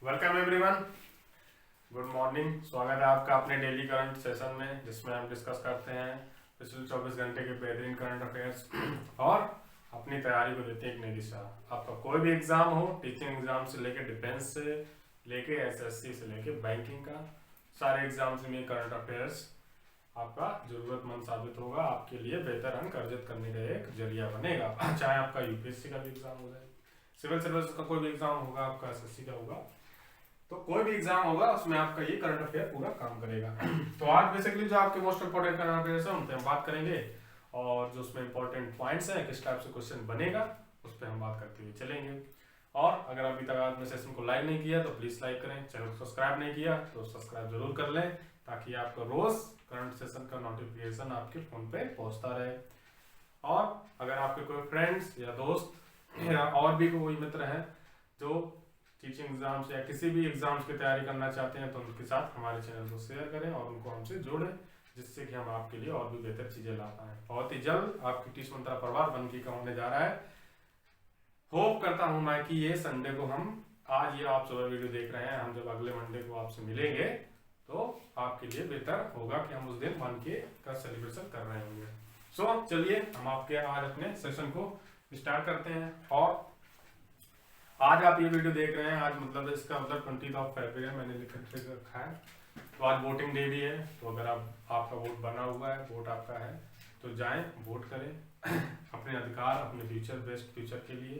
Welcome everyone, good morning. स्वागत है आपका अपने डेली करंट सेशन में, जिसमें हम डिस्कस करते हैं पिछले 24 घंटे के बेहतरीन करंट अफेयर्स और अपनी तैयारी को देते हैं एक नई दिशा। आपका कोई भी एग्जाम हो, टीचिंग एग्जाम से लेके डिफेंस से लेके एसएससी से लेके बैंकिंग का, सारे एग्जाम्स में करंट अफेयर्स आपका जरूरतमंद साबित होगा। आपके लिए बेहतर अंक अर्जित करने का एक जरिया बनेगा। चाहे आपका यूपीएससी का भी एग्जाम हो जाए, सिविल सर्विस का कोई भी एग्जाम होगा, आपका एसएससी का होगा, तो कोई भी एग्जाम होगा उसमें आपका ये करंट अफेयर पूरा काम करेगा। तो आज बेसिकली जो आपके मोस्ट इंपोर्टेंट करंट अफेयर्स है उन पर हम बात करेंगे, और जो उसमें इंपॉर्टेंट पॉइंट्स हैं, किस टाइप से क्वेश्चन बनेगा, उस पर हम बात करते हुए चलेंगे। और अगर अभी तक आपने सेशन को लाइक नहीं किया तो प्लीज लाइक करें, चैनल को सब्सक्राइब नहीं किया तो सब्सक्राइब जरूर कर लें, ताकि आपको रोज करंट सेशन का नोटिफिकेशन आपके फोन पे पहुंचता रहे। और अगर आपके कोई फ्रेंड्स या दोस्त या और भी कोई मित्र हैं जो टीचिंग एग्जाम्स या किसी भी एग्जाम्स की तैयारी करना चाहते हैं, तो उनके साथ हमारे चैनल को शेयर करें और उनको हमसे जोड़ें, जिससे कि हम आपके लिए और भी बेहतर चीजें ला पाएं। बहुत ही जल्द आपकी टीच मंत्रा परिवार बनकी का होने जा रहा है। होप करता हूं मैं कि ये संडे को हम, आज ये आप सुबह वीडियो देख रहे हैं, हम जब अगले मंडे को आपसे मिलेंगे तो आपके लिए बेहतर होगा कि हम उस दिन 1K का सेलिब्रेशन कर रहे होंगे। सो चलिए हम आपके आज अपने सेशन को स्टार्ट करते हैं। और आज आप ये वीडियो देख रहे हैं, आज मतलब इसका मतलब 20 फरवरी मैंने लिख रखा है, तो आज वोटिंग डे भी है। तो अगर आपका वोट बना हुआ है, वोट आपका है, तो जाएं वोट करें अपने अधिकार, अपने फ्यूचर, बेस्ट फ्यूचर के लिए।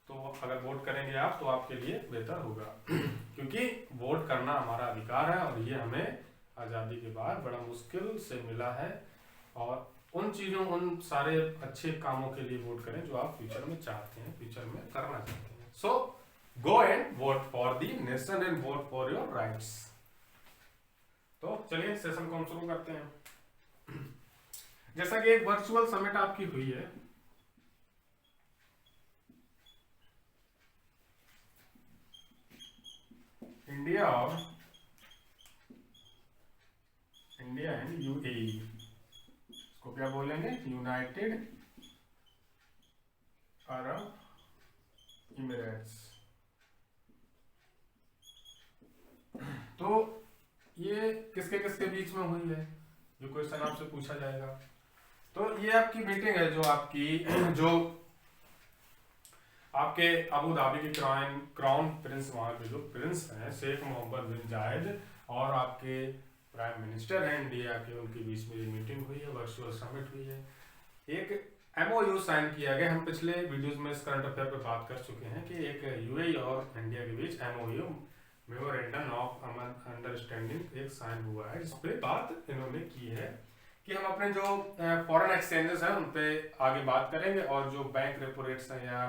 तो अगर वोट करेंगे आप तो आपके लिए बेहतर होगा क्योंकि वोट करना हमारा अधिकार है और ये हमें आज़ादी के बाद बड़ा मुश्किल से मिला है। और उन चीज़ों, उन सारे अच्छे कामों के लिए वोट करें जो आप फ्यूचर में चाहते हैं, फ्यूचर में करना चाहते हैं। So go and vote for the nation and vote for your rights. तो चलिए सेशन को हम शुरू करते हैं। जैसा कि एक वर्चुअल समिट आपकी हुई है, इंडिया एंड यूएई, इसको क्या बोलेंगे, यूनाइटेड अरब इमिरेट्स। तो ये किसके किसके बीच में हुई है, जो क्वेश्चन आपसे पूछा जाएगा। तो ये आपकी मीटिंग है, जो आपके अबू धाबी के क्राउन प्रिंस, वहां के जो प्रिंस हैं शेख मोहम्मद बिन जायद, और आपके प्राइम मिनिस्टर हैं इंडिया के, उनके बीच में ये मीटिंग हुई है, वर्चुअल समिट हुई है। एक MOU साइन किया गया। हम पिछले वीडियोस में इस करंट अफेयर पे बात कर चुके हैं कि एक यूएई और इंडिया के बीच MOU, मेमोरेंडम ऑफ अंडरस्टैंडिंग, एक साइन हुआ है, जिसपे बात इन्होंने की है कि हम अपने जो फॉरेन एक्सचेंजेस हैं उन पे आगे बात करेंगे, और जो बैंक रेपो रेट्स हैं या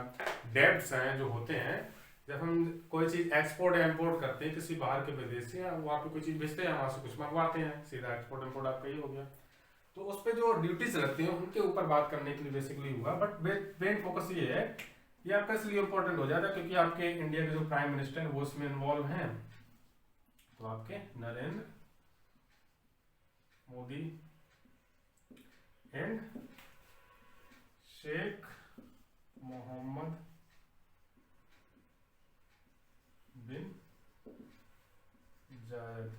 डेब्ट्स हैं जो होते हैं, जब हम कोई चीज एक्सपोर्ट या इम्पोर्ट करते हैं किसी बाहर के विदेश से, वहाँ पे कोई चीज भेजते हैं, वहां से कुछ मंगवाते हैं, सीधा एक्सपोर्ट इम्पोर्ट आपका ये हो गया। तो उस पर जो ड्यूटीज लगती हैं उनके ऊपर बात करने के लिए बेसिकली हुआ। बट मेन फोकस ये है, ये आपका इसलिए इंपॉर्टेंट हो जाता है क्योंकि आपके इंडिया के जो प्राइम मिनिस्टर हैं वो इसमें इन्वॉल्व हैं। तो आपके नरेंद्र मोदी एंड शेख मोहम्मद बिन जायद,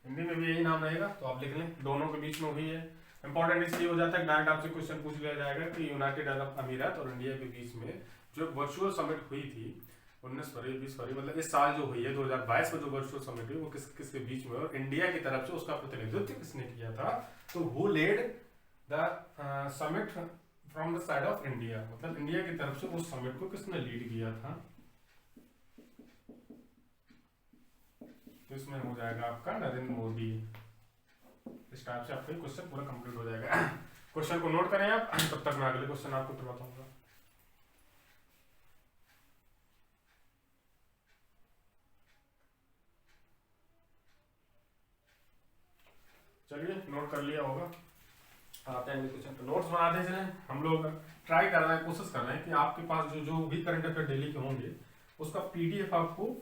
हिंदी में भी यही नाम रहेगा तो आप लिख लें, दोनों के बीच में हुई है। इंपॉर्टेंट इसलिए हो जाता है, डायरेक्ट आपसे क्वेश्चन पूछ लिया जाएगा कि यूनाइटेड अरब अमीरात और इंडिया के बीच में जो वर्चुअल समिट हुई थी 19 फरवरी 20 फरवरी, मतलब इस साल जो हुई है 2022 में जो वर्चुअल समिट हुई, वो किसके बीच में, और इंडिया की तरफ से उसका प्रतिनिधित्व किसने किया था। तो who led the summit from the side of India, मतलब इंडिया की तरफ से उस समिट को किसने लीड किया था। तो इसमें हो जाएगा आपका नरेंद्र मोदी। इस टाइप से आपका क्वेश्चन पूरा कंप्लीट हो जाएगा। क्वेश्चन को नोट करें आप, तब तक मैं अगले क्वेश्चन आपको फिर बताऊंगा। चलिए नोट कर लिया होगा, आते हैं क्वेश्चन पे। नोट्स बनाते चले, हम लोग ट्राई कर रहे हैं, कोशिश कर रहे हैं कि आपके पास जो भी करंट अफेयर डेली के होंगे उसका PDF आपको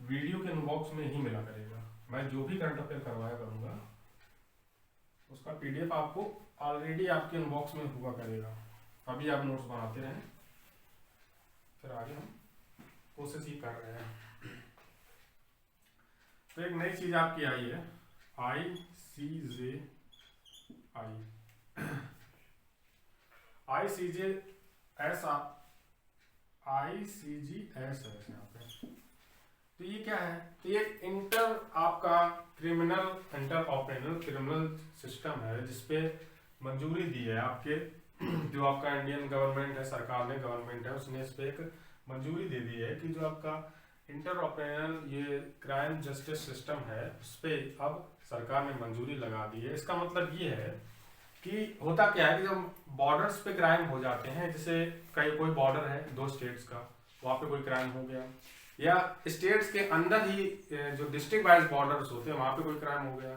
वीडियो के इनबॉक्स में ही मिला करेगा। मैं जो भी करंट अफेयर करवाया करूंगा उसका PDF आपको ऑलरेडी आपके इनबॉक्स में हुआ करेगा। अभी आप नोट्स बनाते रहें, फिर आगे हम कोशिश ही कर रहे हैं। तो एक नई चीज आपकी आई है ICGS है यहाँ पे। तो ये क्या है? तो ये आपका इंटर ऑपरेशनल क्रिमिनल सिस्टम है जिसपे मंजूरी दी है आपके जो आपका इंडियन गवर्नमेंट है, सरकार ने, गवर्नमेंट है, उसने इस पे एक मंजूरी दे दी है कि जो आपका इंटर ऑपरेशनल ये क्राइम जस्टिस सिस्टम है उस पे अब सरकार ने मंजूरी लगा दी है। इसका मतलब ये है कि होता क्या है कि जब बॉर्डर्स पे क्राइम हो जाते हैं, जैसे कोई बॉर्डर है दो स्टेट्स का, वहाँ पे कोई क्राइम हो गया, या स्टेट्स के अंदर ही जो डिस्ट्रिक्ट वाइज बॉर्डर्स होते हैं वहाँ पे कोई क्राइम हो गया,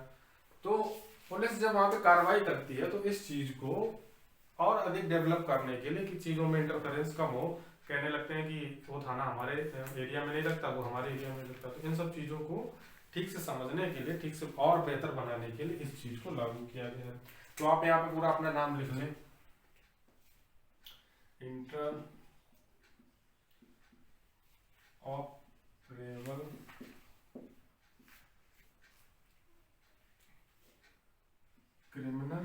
तो पुलिस जब वहाँ पे कार्रवाई करती है तो इस चीज को और अधिक डेवलप करने के लिए कि चीजों में इंटरफेरेंस कम हो, कहने लगते हैं कि वो थाना हमारे एरिया में नहीं लगता, वो हमारे एरिया में लगता। तो इन सब चीजों को ठीक से समझने के लिए, ठीक से और बेहतर बनाने के लिए इस चीज को लागू किया गया है। तो आप यहाँ पे पूरा अपना नाम लिख लें, inter operable criminal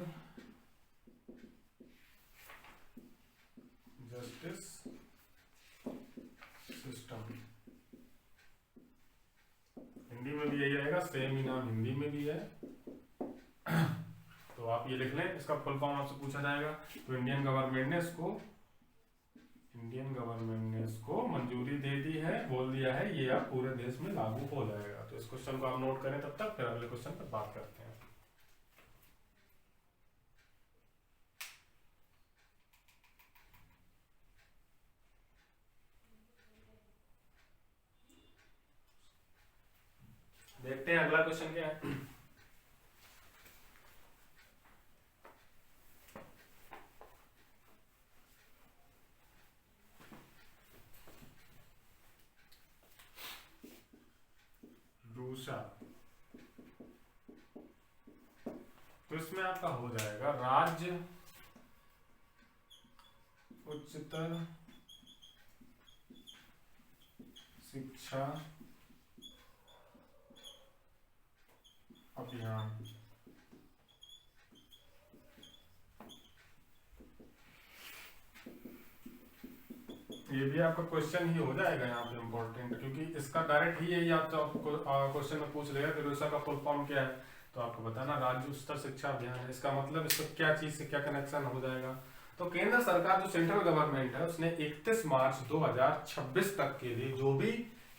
justice system. Hindi में भी यही रहेगा, सेम ही नाम हिंदी में भी है। तो आप ये लिख लें, इसका फुल फॉर्म आपसे पूछा जाएगा। तो इंडियन गवर्नमेंट ने इसको मंजूरी दे दी है, बोल दिया है ये अब पूरे देश में लागू हो जाएगा। तो इस क्वेश्चन को आप नोट करें, तब तक फिर अगले क्वेश्चन पर बात करते हैं। देखते हैं अगला क्वेश्चन क्या है। दूसरा, तो इसमें आपका हो जाएगा राज्य उच्चतर शिक्षा अभियान। ये भी आपका क्वेश्चन ही हो जाएगा यहाँ पे इम्पोर्टेंट, क्योंकि इसका डायरेक्ट ही यही आपको क्वेश्चन में पूछ लेगा कि रूसा का फुल फॉर्म क्या है। तो आपको बताना राज्य उच्चतर शिक्षा अभियान है, इसका मतलब इसका क्या चीज से क्या कनेक्शन हो जाएगा। तो केंद्र सरकार जो सेंट्रल गवर्नमेंट है उसने 31 मार्च 2026 तक के लिए जो भी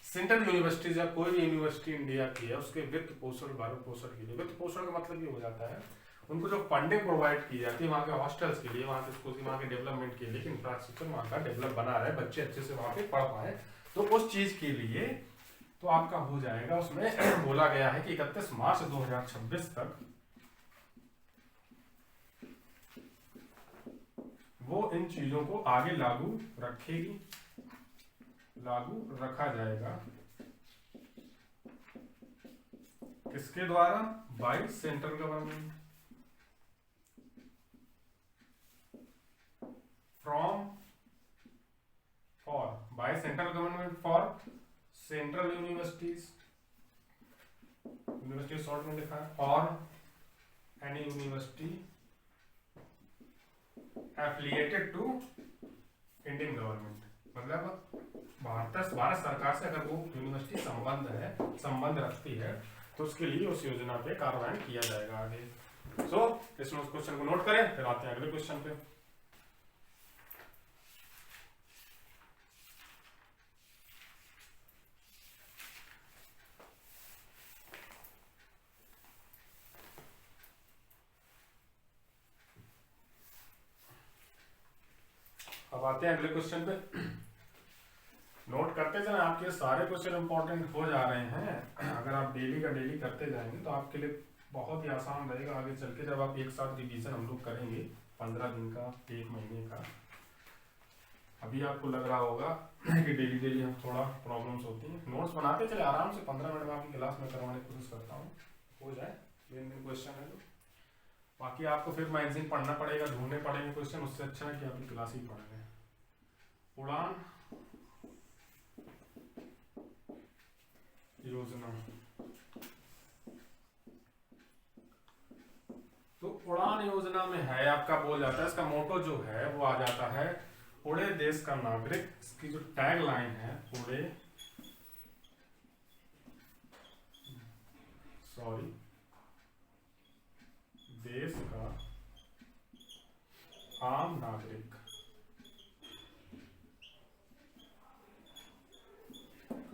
सेंट्रल यूनिवर्सिटीज या कोई भी यूनिवर्सिटी इंडिया की है उसके वित्त पोषण, भरण पोषण के लिए, वित्त पोषण का मतलब ये हो जाता है उनको जो फंडिंग प्रोवाइड की जाती है वहाँ के हॉस्टल्स के लिए, वहाँ के स्कूल की, वहाँ के डेवलपमेंट के लिए, इंफ्रास्ट्रक्चर वहाँ का डेवलप बना रहे, बच्चे अच्छे से वहाँ पे पढ़ पाए, तो उस चीज के लिए तो आपका हो जाएगा। उसमें बोला गया है कि 31 मार्च 2026 तक वो इन चीजों को आगे लागू रखेगी, लागू रखा जाएगा। किसके द्वारा? By central government, by central government for central universities, university short में लिखा है, और any university affiliated to Indian government, मतलब भारत सरकार से अगर वो यूनिवर्सिटी संबंध रखती है तो उसके लिए उस योजना पे कार्यान्वयन किया जाएगा आगे। सो इस क्वेश्चन को नोट करें, फिर आते हैं अगले क्वेश्चन पे। अब आते हैं अगले क्वेश्चन पे। नोट करते जाए, आपके सारे क्वेश्चन इंपॉर्टेंट हो जा रहे हैं। अगर आप डेली का डेली करते जाएंगे तो आपके लिए बहुत ही आसान रहेगा आगे चल के, जब आप एक साथ रिवीजन हम लोग करेंगे 15 दिन का, 1 महीने का। अभी आपको लग रहा होगा कि डेली डेली हम थोड़ा प्रॉब्लम्स होती हैं, नोट्स बनाते चले आराम से। 15 मिनट में आपकी क्लास में करवाने की कोशिश करता हूँ, हो जाए। मेन क्वेश्चन है, बाकी आपको फिर मैगजीन पढ़ना पड़ेगा, ढूंढने पड़ेंगे क्वेश्चन, उससे अच्छा है कि आपकी क्लास ही पढ़ लें। उड़ान योजना में है आपका बोल जाता है, इसका मोटो जो है वो आ जाता है उड़े देश का नागरिक। इसकी जो टैग लाइन है उड़े देश का आम नागरिक।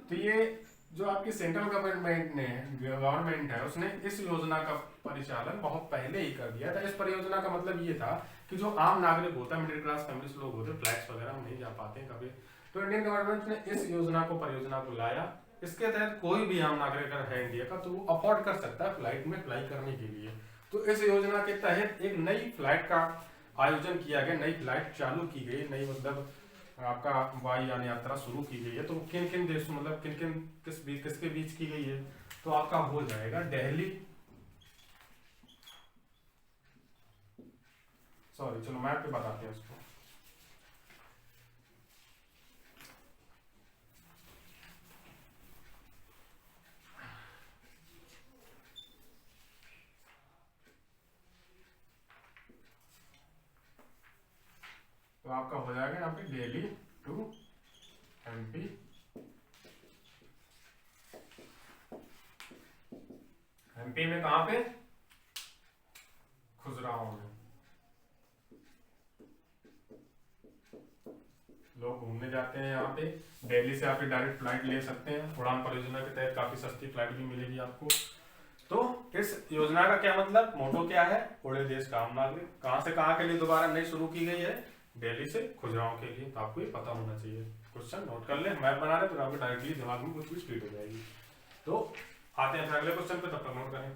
तो ये जो आपकी सेंट्रल गवर्नमेंट है उसने इस योजना का परिचालन बहुत पहले ही कर दिया था। इस परियोजना का मतलब ये था कि जो आम नागरिक होता है, मिडिल क्लास फैमिली लोग होते हैं, फ्लैट्स वगैरह नहीं जा पाते कभी, तो इंडियन गवर्नमेंट ने इस परियोजना को लाया। इसके तहत कोई भी आम नागरिक है इंडिया का तो वो अफोर्ड कर सकता है फ्लाइट में फ्लाई करने के लिए। तो इस योजना के तहत एक नई फ्लाइट का आयोजन किया गया, नई फ्लाइट चालू की गई, नई मतलब आपका वायुयान यात्रा शुरू की गई है। तो किन किन देशों मतलब किसके बीच की गई है, तो आपका हो जाएगा दिल्ली, सॉरी चलो मैप पे बताते हैं उसको। तो आपका हो जाएगा यहाँ पे दिल्ली टू एमपी, एमपी में कहां पे, खुजराहो में। लोग घूमने जाते हैं यहाँ पे। दिल्ली से आप डायरेक्ट फ्लाइट ले सकते हैं, उड़ान परियोजना के तहत काफी सस्ती फ्लाइट भी मिलेगी आपको। तो इस योजना का क्या मतलब, मोटो क्या है, उड़े देश का आम नागरिक। कहां से कहां के लिए दोबारा नई शुरू की गई है, दिल्ली से खुजराहो के लिए। तो आपको ये पता होना चाहिए। क्वेश्चन नोट कर ले, मैप बना रहे तो आपको डायरेक्टली दिमाग में कुछ भी स्पीड हो जाएगी। तो आते हैं अगले क्वेश्चन पे, तब तक नोट करें।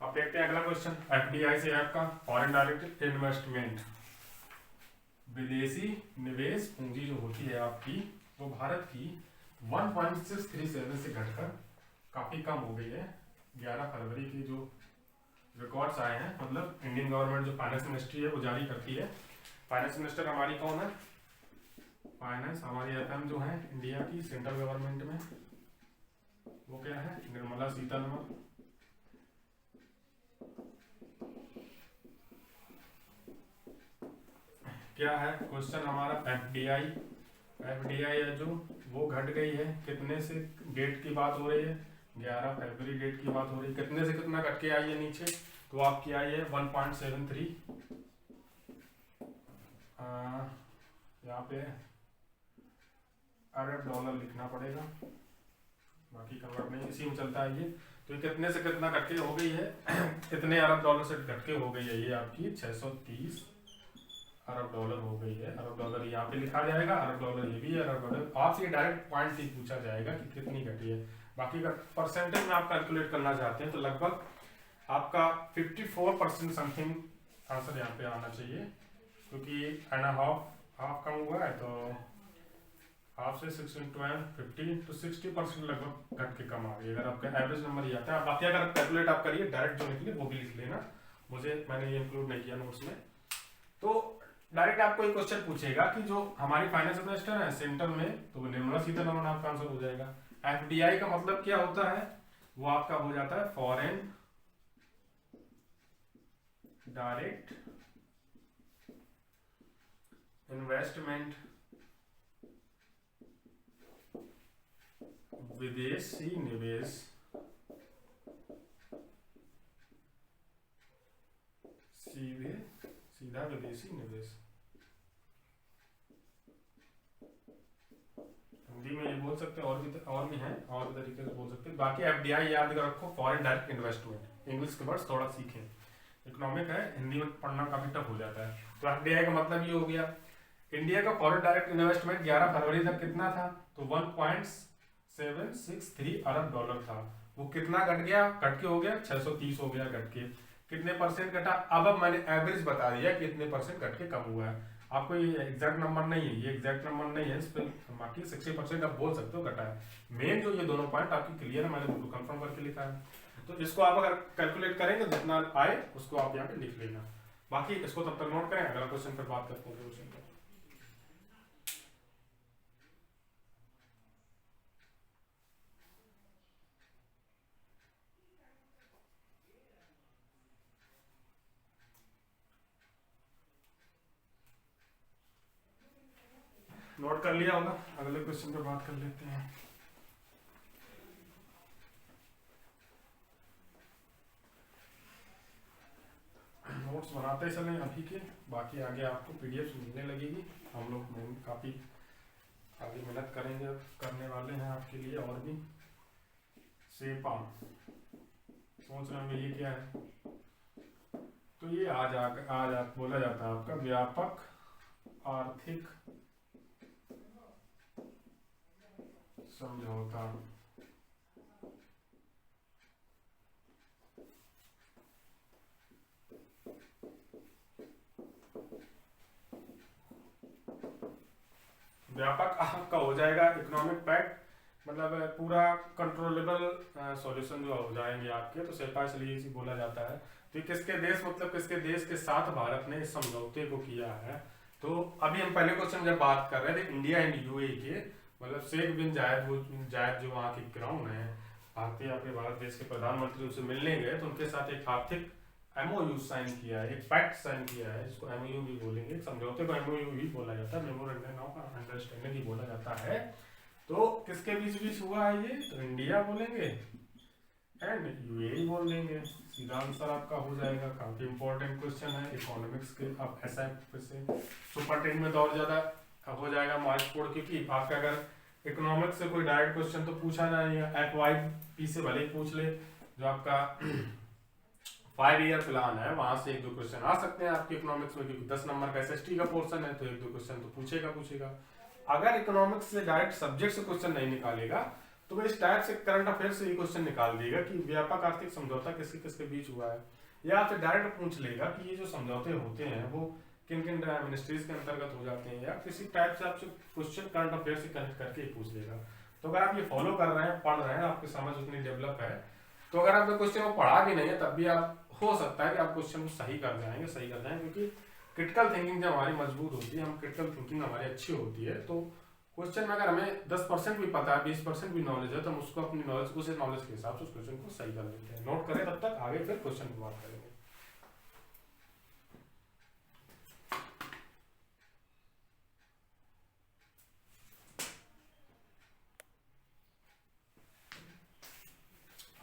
अब देखते हैं अगला क्वेश्चन। एफडीआई से आपका फॉरेन डायरेक्ट इन्वेस्टमेंट, विदेशी निवेश पूंजी जो होती है आपकी, वो भारत की 1.637 से घटकर काफी कम हो गई है। 11 फरवरी की जो रिकॉर्ड्स आए हैं, मतलब इंडियन गवर्नमेंट जो फाइनेंस मिनिस्ट्री है वो जारी करती है। फाइनेंस मिनिस्टर हमारी कौन है, फाइनेंस हमारी एफएम जो है इंडिया की सेंट्रल गवर्नमेंट में, वो क्या है, निर्मला सीतारमण। क्या है क्वेश्चन हमारा, एफडीआई है जो वो घट गई है, कितने से, डेट की बात हो रही है 11 फरवरी डेट की बात हो रही है, कितने से कितना घट के आई है नीचे, तो आपकी आई है 1.73। यहाँ पे अरब डॉलर लिखना पड़ेगा, बाकी कन्वर्ट नहीं, इसी में चलता है ये। तो ये कितने से कितना घट के हो गई है, कितने अरब डॉलर से घट के हो गई है, ये आपकी 630 अरब डॉलर हो गई है। अरब डॉलर यहाँ पे लिखा जाएगा, अरब डॉलर ये भी है, अरब डॉलर। आपसे ये डायरेक्ट पॉइंट ही पूछा जाएगा कि कितनी घटी है। बाकी का परसेंटेज में आप कैलकुलेट करना चाहते हैं तो लगभग आपका 54% समथिंग आंसर यहाँ पे आना चाहिए, क्योंकि एंड हाफ कम हुआ है, तो हाफ से 6 × 15 तो 60% लगभग घट के कम आ गई। अगर आपका एवरेज नंबर ही आता है, बाकी अगर कैलकुलेट आप करिए डायरेक्ट जो निकले वो भी लिख लेना, मैंने ये इंक्लूड नहीं किया नोट्स में। तो डायरेक्ट आपको एक क्वेश्चन पूछेगा कि जो हमारी फाइनेंस मिनिस्टर है सेंटर में, तो वो निर्मला सीतारमण आपका आंसर हो जाएगा। एफडीआई का मतलब क्या होता है, वो आपका हो जाता है फॉरेन डायरेक्ट इन्वेस्टमेंट, विदेशी निवेश, सीधा विदेशी निवेश। हिंदी में ये बोल सकते हैं, और भी हैं, और भी तरीके से बोल सकते हैं। बाकी एफडीआई याद कर रखो, फॉरेन डायरेक्ट इन्वेस्टमेंट। इंग्लिश के वर्ड्स थोड़ा सीखें, इकोनॉमिक है, हिंदी में पढ़ना काफी टफ हो जाता है। तो एफडीआई का मतलब ये हो गया, इंडिया का फॉरेन डायरेक्ट इन्वेस्टमेंट 11 फरवरी तक कितना था, तो 1.763 अरब डॉलर था। वो कितना घट गया, घट के हो गया 630 हो गया घट के। कितने परसेंट घटा, अब मैंने एवरेज बता दिया कितने परसेंट घट के कम हुआ है। आपको ये एग्जैक्ट नंबर नहीं है, ये एग्जैक्ट नंबर नहीं है, इस पर बाकी 60% आप बोल सकते हो घटा है। मेन जो ये दोनों पॉइंट आपकी क्लियर है, मैंने बिल्कुल कंफर्म करके लिखा है। तो इसको आप अगर कैलकुलेट करेंगे जितना आए उसको आप यहाँ पे लिख लेना। बाकी इसको तब तक नोट करें, अगला क्वेश्चन पर बात करते हैं। नोट कर लिया होगा, अगले क्वेश्चन पे बात कर लेते हैं। नोट्स बनाते चलें अभी के, बाकी आगे आपको पीडीएफ मिलने लगेगी। हम लोग काफ़ी आगे मेहनत करेंगे, करने वाले हैं आपके लिए। और भी सेपा सोच रहे होंगे ये क्या है, तो ये आज बोला जाता है आपका व्यापक आर्थिक समझौता। व्यापक आपका हो जाएगा इकोनॉमिक पैक्ट, मतलब पूरा कंट्रोलेबल सॉल्यूशन जो हो जाएंगे आपके, तो सेपा इसलिए इसी बोला जाता है। तो किसके देश, मतलब किसके देश के साथ भारत ने इस समझौते को किया है। तो अभी हम पहले क्वेश्चन जब बात कर रहे थे इंडिया एंड यूएई के, मतलब शेख बिन जायद, वो जायद जो वहाँ की क्राउन है, भारतीय अपने भारत देश के प्रधानमंत्री उनसे मिलने गए, तो उनके साथ एक आर्थिक एमओयू साइन किया है, एक पैक्ट साइन किया है, इसको एमओयू भी बोलेंगे, एक समझौते को एमओयू भी बोला जाता है, मेमोरेंडम ऑफ अंडरस्टैंडिंग भी बोला जाता है। तो किसके बीच बीच हुआ है ये, तो इंडिया बोलेंगे एंड यूएई बोल देंगे। सीधा आंसर आपका हो जाएगा। काफी इंपॉर्टेंट क्वेश्चन है इकोनॉमिक्स के, अब ऐसा से सुपर 10 में तो और ज्यादा हो जाएगा मार्क्स, क्योंकि आपका अगर इकोनॉमिक्स से कोई डायरेक्ट क्वेश्चन तो पूछा नहीं है, FYP से भले ही पूछ ले, जो आपका 5 ईयर प्लान है वहां से 1-2 क्वेश्चन आ सकते हैं आपके इकोनॉमिक्स में, क्योंकि 10 नंबर का SST का पोर्शन है, तो 1-2 क्वेश्चन तो पूछेगा। अगर इकोनॉमिक्स से डायरेक्ट सब्जेक्ट से क्वेश्चन नहीं निकालेगा, तो इस टाइप से करंट अफेयर से ये क्वेश्चन निकाल देगा कि व्यापक आर्थिक समझौता किसके किसके बीच हुआ है, या फिर डायरेक्ट पूछ लेगा कि ये जो समझौते होते हैं वो किन किन मिनिस्ट्रीज के अंतर्गत हो जाते हैं, या किसी टाइप से आपसे क्वेश्चन करंट अफेयर से कनेक्ट करके ही पूछ लेगा। तो अगर आप ये फॉलो कर रहे हैं, पढ़ रहे हैं, आपकी समझ उतनी डेवलप है, तो अगर आपने क्वेश्चन को पढ़ा भी नहीं है तब भी आप हो सकता है कि आप क्वेश्चन को सही कर जाएंगे, क्योंकि क्रिटिकल थिंकिंग जब हमारी मजबूत होती है, हम क्रिटिकल थिंकिंग हमारी अच्छी होती है, तो क्वेश्चन में अगर हमें 10% भी पता है, 20% भी नॉलेज है, तो हम उसको अपनी नॉलेज, उस नॉलेज के हिसाब से उस क्वेश्चन को सही कर लेते हैं। नोट करें तब तक, आगे फिर क्वेश्चन की बात करेंगे।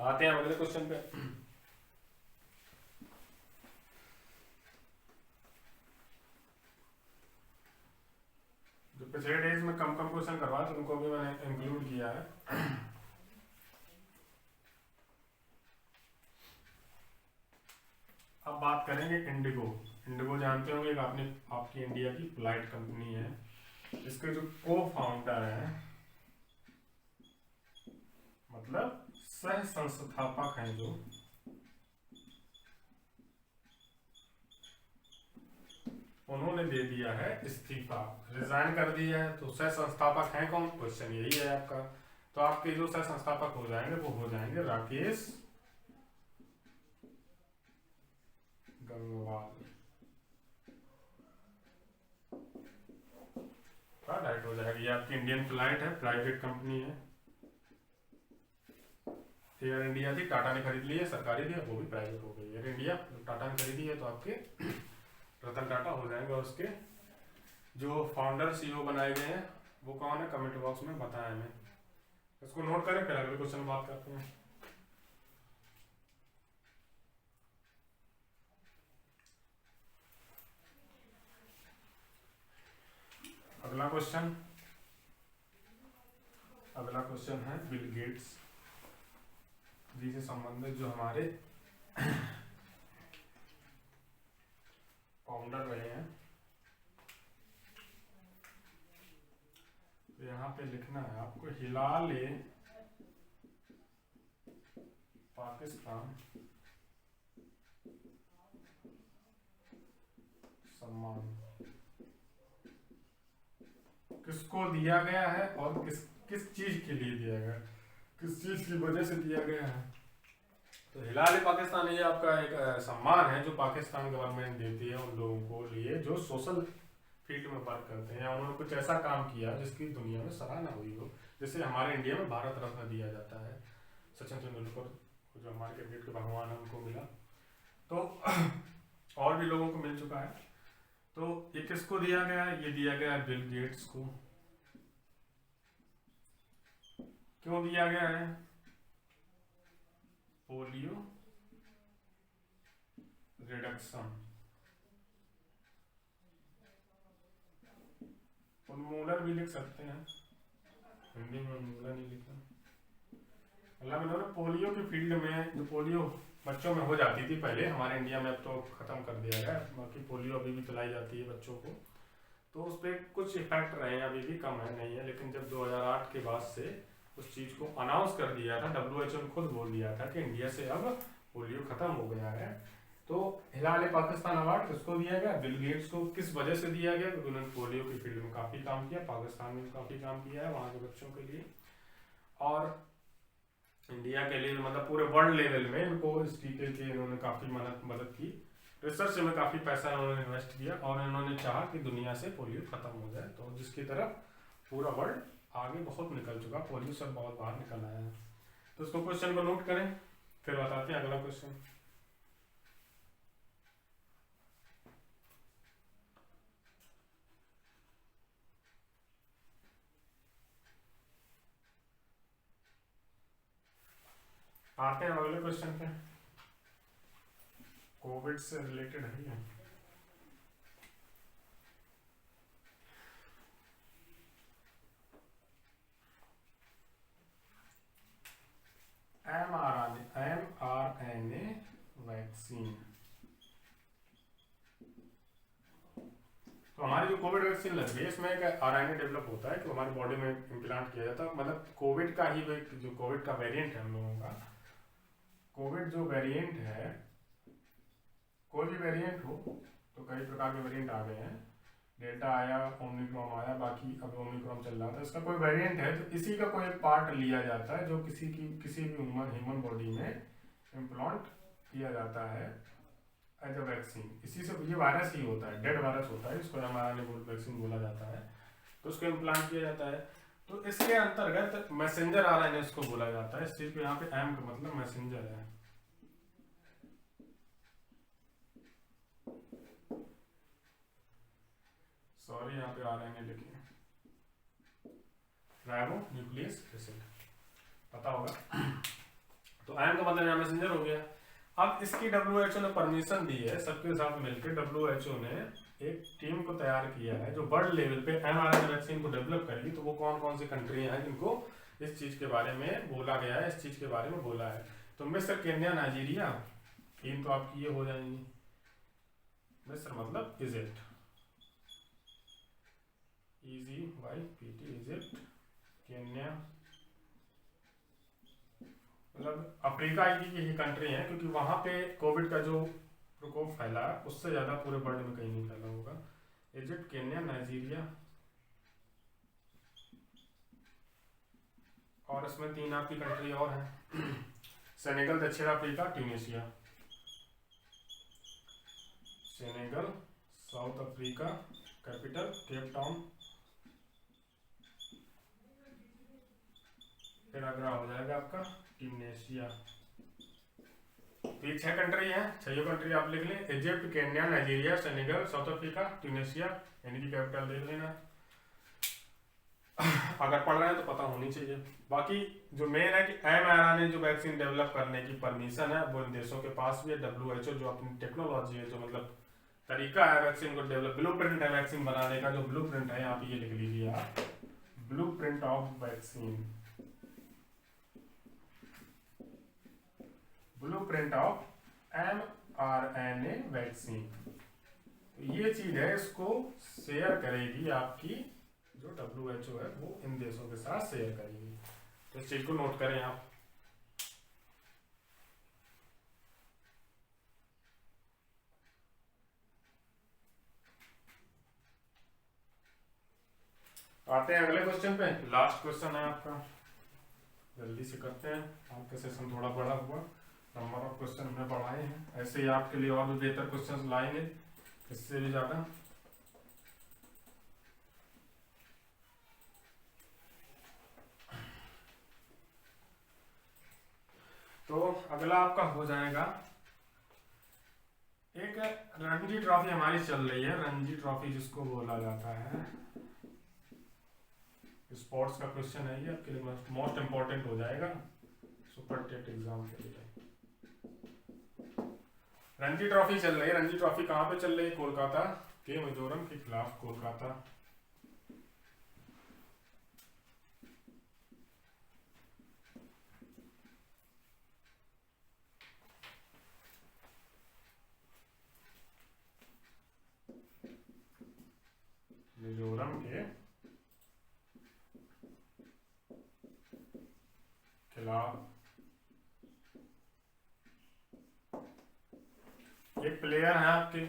आते हैं अगले क्वेश्चन पे। जो पिछले डेज में कम क्वेश्चन करवा तो उनको भी मैंने इंक्लूड किया है। अब बात करेंगे इंडिगो जानते होंगे, आपकी इंडिया की फ्लाइट कंपनी है। इसके जो को फाउंडर है, मतलब सह संस्थापक हैं, जो उन्होंने दे दिया है इस्तीफा, रिजाइन कर दिया है। तो सह संस्थापक हैं कौन, क्वेश्चन यही है आपका। तो आपके जो सह संस्थापक हो जाएंगे वो हो जाएंगे राकेश गंगवार। डायरेक्ट हो जाएगा। ये आपकी इंडियन फ्लाइट है, प्राइवेट कंपनी है, एयर इंडिया थी, टाटा ने खरीद ली है, सरकारी थी, वो भी प्राइवेट हो गई। एयर इंडिया टाटा ने खरीदी है, तो आपके रतन टाटा हो जाएंगे। और उसके जो फाउंडर CEO बनाए गए हैं वो कौन है, कमेंट बॉक्स में बताएं हमें। इसको नोट करें, फिर अगले क्वेश्चन बात करते हैं। अगला क्वेश्चन है बिल गेट्स जी से संबंधित, जो हमारे फाउंडर रहे हैं। तो यहाँ पे लिखना है आपको, हिलाल-ए पाकिस्तान सम्मान किसको दिया गया है और किस चीज के लिए दिया गया, किस चीज की वजह से दिया गया है। तो हिलाल-ए पाकिस्तान ये आपका एक सम्मान है जो पाकिस्तान गवर्नमेंट देती है उन लोगों को लिए जो सोशल फील्ड में वर्क करते हैं, उन्होंने कुछ ऐसा काम किया जिसकी दुनिया में सराहना हुई हो। जैसे हमारे इंडिया में भारत रत्न दिया जाता है, सचिन तेंदुलकर जो हमारे क्रिकेट के भगवान है उनको मिला, तो और भी लोगों को मिल चुका है। तो ये किसको दिया गया है, ये दिया गया है बिल गेट्स को। क्यों दिया गया है? पोलियो रिडक्शन, उन्मूलन भी लिख सकते हैं, हिंदी में उन्मूलन ही लिखा। मतलब इन्होंने पोलियो की फील्ड में, जो पोलियो बच्चों में हो जाती थी पहले हमारे इंडिया में, अब तो खत्म कर दिया गया, बाकी पोलियो अभी भी पिलाई जाती है बच्चों को, तो उस पर कुछ इफेक्ट रहे हैं, अभी भी कम है नहीं है, लेकिन जब 2008 के बाद से उस चीज़ को अनाउंस कर दिया था, WHO ने खुद बोल दिया था कि इंडिया से अब पोलियो खत्म हो गया है। तो हिलाल पाकिस्तान अवार्ड किसको दिया गया? बिल गेट्स को। किस वजह से दिया गया? क्योंकि उन्होंने पोलियो की फील्ड में काफ़ी काम किया, पाकिस्तान में काफ़ी काम किया है वहाँ के बच्चों के लिए, और इंडिया के लिए, मतलब पूरे वर्ल्ड लेवल में इनको इस टीके की इन्होंने काफ़ी मदद की, रिसर्च में काफ़ी पैसा इन्होंने इन्वेस्ट किया, और इन्होंने चाहा कि दुनिया से पोलियो खत्म हो जाए, तो जिसकी तरफ पूरा वर्ल्ड आगे बहुत निकल चुका, पोलियो से बहुत बाहर निकल आया है। तो इसको क्वेश्चन को नोट करें, फिर बताते हैं अगला क्वेश्चन। आते हैं अगले क्वेश्चन पे, कोविड से रिलेटेड है। mRNA vaccine. तो हमारी जो कोविड वैक्सीन लग रही है, इसमें एक RNA डेवलप होता है कि हमारी बॉडी में इम्प्लांट किया जाता है, मतलब कोविड का ही जो कोविड का वेरिएंट है हम लोगों का, कोविड जो वेरिएंट है, कोई भी वेरिएंट हो, तो कई प्रकार के वेरिएंट आ गए हैं, डेल्टा आया, ओमिक्रॉन आया, बाकी अब ओमिक्रॉन चल रहा था, इसका कोई वेरिएंट है तो इसी का कोई एक पार्ट लिया जाता है जो किसी भी ह्यूमन बॉडी में इम्प्लांट किया जाता है एज अ वैक्सीन। इसी से ये वायरस ही होता है, डेड वायरस होता है, इसको mRNA वैक्सीन बोला जाता है, तो उसको इम्प्लांट किया जाता है। तो इसके अंतर्गत मैसेंजर RNA इसको बोला जाता है। इस चीज को यहाँ पे एम का मतलब मैसेंजर है। सॉरी, यहाँ पे RNA लिखे, राइबो न्यूक्लियस एसिड, पता होगा। तो एम का मतलब यहाँ मैसेंजर हो गया। अब इसकी WHO ने परमिशन दी है, सबके साथ मिलकर WHO ने एक टीम को तैयार किया है जो वर्ल्ड लेवल पे mRNA वैक्सीन को डेवलप करेगी। तो वो कौन कौन सी कंट्री हैं जिनको इस चीज के बारे में बोला गया है, इस चीज के बारे में बोला है? तो मिस्र, केन्या, नाइजीरिया, तीन तो आपकी ये हो जाएंगी। मिस्र मतलब इजिप्ट, EGYPT इजिप्ट, केन्या मतलब अफ्रीका की ही कंट्री है, क्योंकि वहां पे कोविड का जो प्रकोप फैला उससे ज्यादा पूरे वर्ल्ड में कहीं नहीं फैला होगा। इजिप्ट, केन्या, नाइजीरिया, और इसमें तीन आपकी कंट्री और हैं, सेनेगल, दक्षिण Africa, Tunisia. Senegal, south Africa, capital Cape Town, फिर अगला हो जाएगा आपका ट्यूनीशिया। तो ये 6 कंट्री है, 6 कंट्री आप लिख लें, Egypt, Kenya, Nigeria, Senegal, south Africa, Tunisia, इनकी कैपिटल देख लेना। अगर पढ़ रहे हैं तो पता होनी चाहिए। बाकी जो मेन है कि mRNA जो वैक्सीन डेवलप करने की परमिशन है वो इन देशों के पास भी है। WHO जो अपनी टेक्नोलॉजी है, जो मतलब तरीका है वैक्सीन को डेवलप, ब्लूप्रिंट है वैक्सीन बनाने का, जो ब्लूप्रिंट है यहाँ पे ये लिख लीजिए आप, blueprint of vaccine, blueprint of mRNA vaccine. तो ये चीज है, इसको शेयर करेगी आपकी जो WHO है, वो इन देशों के साथ शेयर करेगी। तो इस चीज को नोट करें आप। आते हैं अगले क्वेश्चन पे, लास्ट क्वेश्चन है आपका, जल्दी से करते हैं। आपका सेशन थोड़ा बड़ा हुआ, नंबर ऑफ क्वेश्चन हमने बढ़ाए हैं, ऐसे ही आपके लिए और भी बेहतर क्वेश्चन लाएंगे, इससे भी ज्यादा। तो अगला आपका हो जाएगा, एक रणजी ट्रॉफी हमारी चल रही है, रणजी ट्रॉफी जिसको बोला जाता है, स्पोर्ट्स का क्वेश्चन है ये आपके लिए मोस्ट इम्पोर्टेंट हो जाएगा सुपर टेट एग्जाम के लिए। रणजी ट्रॉफी चल रही है। रणजी ट्रॉफी कहाँ पे चल रही है? कोलकाता के मिजोरम के खिलाफ। कोलकाता मिजोरम के खिलाफ। एक प्लेयर है आपके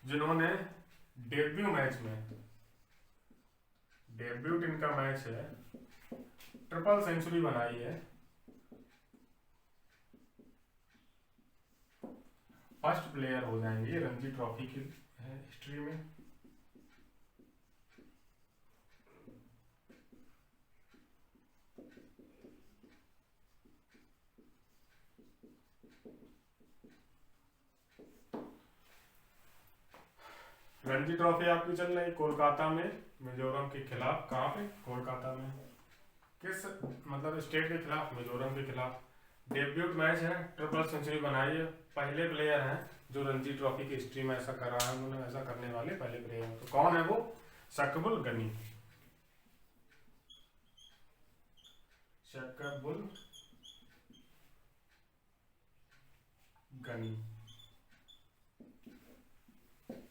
जिन्होंने डेब्यूट इनका मैच है, ट्रिपल सेंचुरी बनाई है। फर्स्ट प्लेयर हो जाएंगे रणजी ट्रॉफी की हिस्ट्री में। रणजी ट्रॉफी आपकी चल रही कोलकाता में मिजोरम के खिलाफ। कहाँ पे? कोलकाता में। किस मतलब स्टेट के खिलाफ? मिजोरम के खिलाफ। डेब्यूट मैच है, ट्रिपल सेंचुरी बनाई है, पहले प्लेयर हैं जो रणजी ट्रॉफी की हिस्ट्री में ऐसा कर रहा है। उन्होंने ऐसा करने वाले पहले प्लेयर तो कौन है वो? शकीबुल गनी। शकीबुल गनी।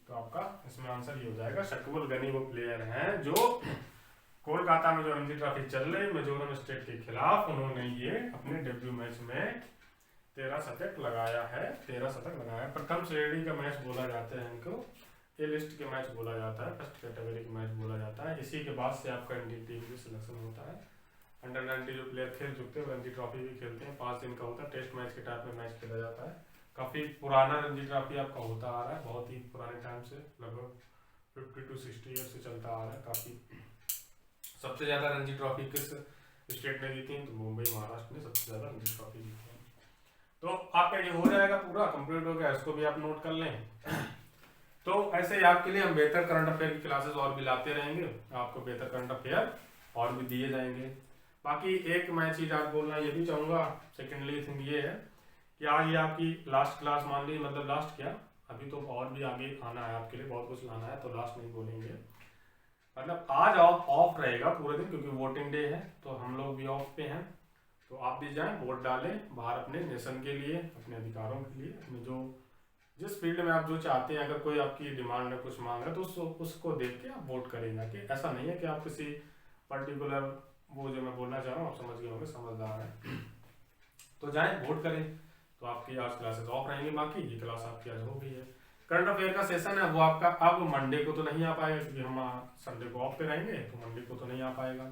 तो आपका इसमें आंसर ये हो जाएगा शकीबुल गनी वो प्लेयर हैं जो कोलकाता में जो रणजी ट्रॉफी चल रही मिजोरम स्टेट के खिलाफ, उन्होंने ये अपने डेब्यू मैच में 13 शतक लगाया है। 13 शतक लगाया। प्रथम श्रेणी का मैच बोला जाता है इनको, ए लिस्ट के मैच बोला जाता है, फर्स्ट कैटेगरी के मैच बोला जाता है। इसी के बाद से आपका इंडियन टीम की सिलेक्शन होता है। अंडर 90 जो प्लेयर खेल चुके हैं रणजी ट्रॉफी भी खेलते हैं। 5 दिन का होता है, टेस्ट मैच के टाइप में मैच खेला जाता है। काफ़ी पुराना रणजी ट्रॉफी आपका होता आ रहा है, बहुत ही पुराने टाइम से, लगभग 50 to 60 ईयर से चलता आ रहा है। काफ़ी सबसे ज़्यादा रणजी ट्रॉफी किस स्टेट ने जीती है? तो मुंबई महाराष्ट्र ने सबसे ज़्यादा रणजी ट्रॉफी जीती है। तो आपका ये हो जाएगा, पूरा कंप्लीट हो गया। इसको भी आप नोट कर लें। तो ऐसे ही आपके लिए हम बेहतर करंट अफेयर की क्लासेस और भी लाते रहेंगे। आपको बेहतर करंट अफेयर और भी दिए जाएंगे। बाकी एक मैं चीज़ आज बोलना ये भी चाहूँगा, सेकेंडली थिंग ये है कि आज ये आपकी लास्ट क्लास मान ली, मतलब लास्ट क्या, अभी तो और भी आगे आना है आपके लिए, बहुत कुछ लाना है, तो लास्ट नहीं बोलेंगे। मतलब आज ऑफ रहेगा पूरे दिन क्योंकि वोटिंग डे है, तो हम लोग भी ऑफ पे हैं। तो आप भी जाएं, वोट डालें बाहर अपने नेशन के लिए, अपने अधिकारों के लिए, अपने जो जिस फील्ड में आप जो चाहते हैं। अगर कोई आपकी डिमांड में कुछ मांग है तो उसको देख के आप वोट करेंगे। कि ऐसा नहीं है कि आप किसी पर्टिकुलर, वो जो मैं बोलना चाह रहा हूँ आप समझ गए होंगे, समझदार है। तो जाएं वोट करें। तो आपकी आज क्लासेस ऑफ रहेंगी, बाकी ये क्लास आपकी आज हो गई है। करंट अफेयर का सेशन है वो आपका अब मंडे को तो नहीं आ पाएगा क्योंकि हम संडे को ऑफ पे रहेंगे, तो मंडे को तो नहीं आ पाएगा।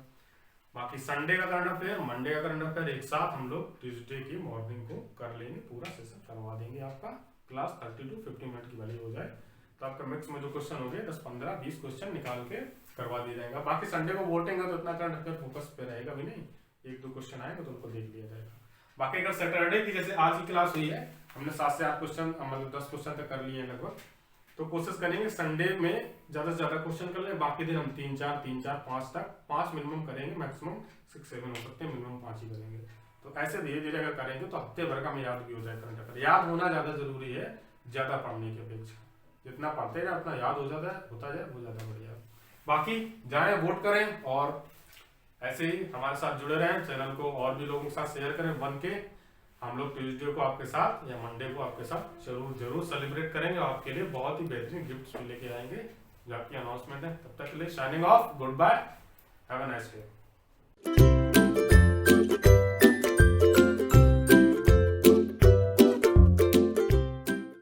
बाकी संडे का करंट अफेयर, मंडे का करंट अफेयर एक साथ हम लोग ट्यूसडे की मॉर्निंग को कर लेंगे, पूरा सेशन करवा देंगे। आपका क्लास 30 to 50 मिनट की वाली हो जाए तो आपका मिक्स में जो क्वेश्चन हो गए 10, 15, 20 क्वेश्चन निकाल के करवा दिया जाएगा। बाकी संडे को वोटिंग है तो इतना करंट अफेयर फोकस पे रहेगा भी नहीं, 1-2 क्वेश्चन आएंगे तो उनको देख लिया जाएगा। बाकी अगर सैटरडे की जैसे आज की क्लास हुई है, हमने 7 से 8 क्वेश्चन मतलब 10 क्वेश्चन तक कर लिए हैं लगभग, तो कोशिश करेंगे संडे में ज़्यादा से ज़्यादा क्वेश्चन कर लें। बाकी दिन हम 3-4, 5 तक, 5 मिनिमम करेंगे, मैक्सिमम 6-7 हो सकते हैं, मिनिमम 5 ही करेंगे। तो ऐसे धीरे धीरे अगर करेंगे तो हफ्ते भर का हमें याद भी हो जाए करंट अफेयर। याद होना ज़्यादा जरूरी है ज़्यादा पढ़ने की अपेक्षा। जितना पढ़ते जाए उतना याद हो जाता है, होता जाए वो ज़्यादा बढ़िया। बाकी जाएं वोट करें और ऐसे ही हमारे साथ जुड़े रहें। चैनल को और भी लोगों के साथ शेयर करें। बन के हम लोग ट्यूसडे को आपके साथ या मंडे को आपके साथ जरूर सेलिब्रेट करेंगे। आपके लिए बहुत ही बेहतरीन गिफ्ट्स भी लेके आएंगे जो आपकी अनाउंसमेंट है। तब तक के लिए signing off, goodbye, have a nice day.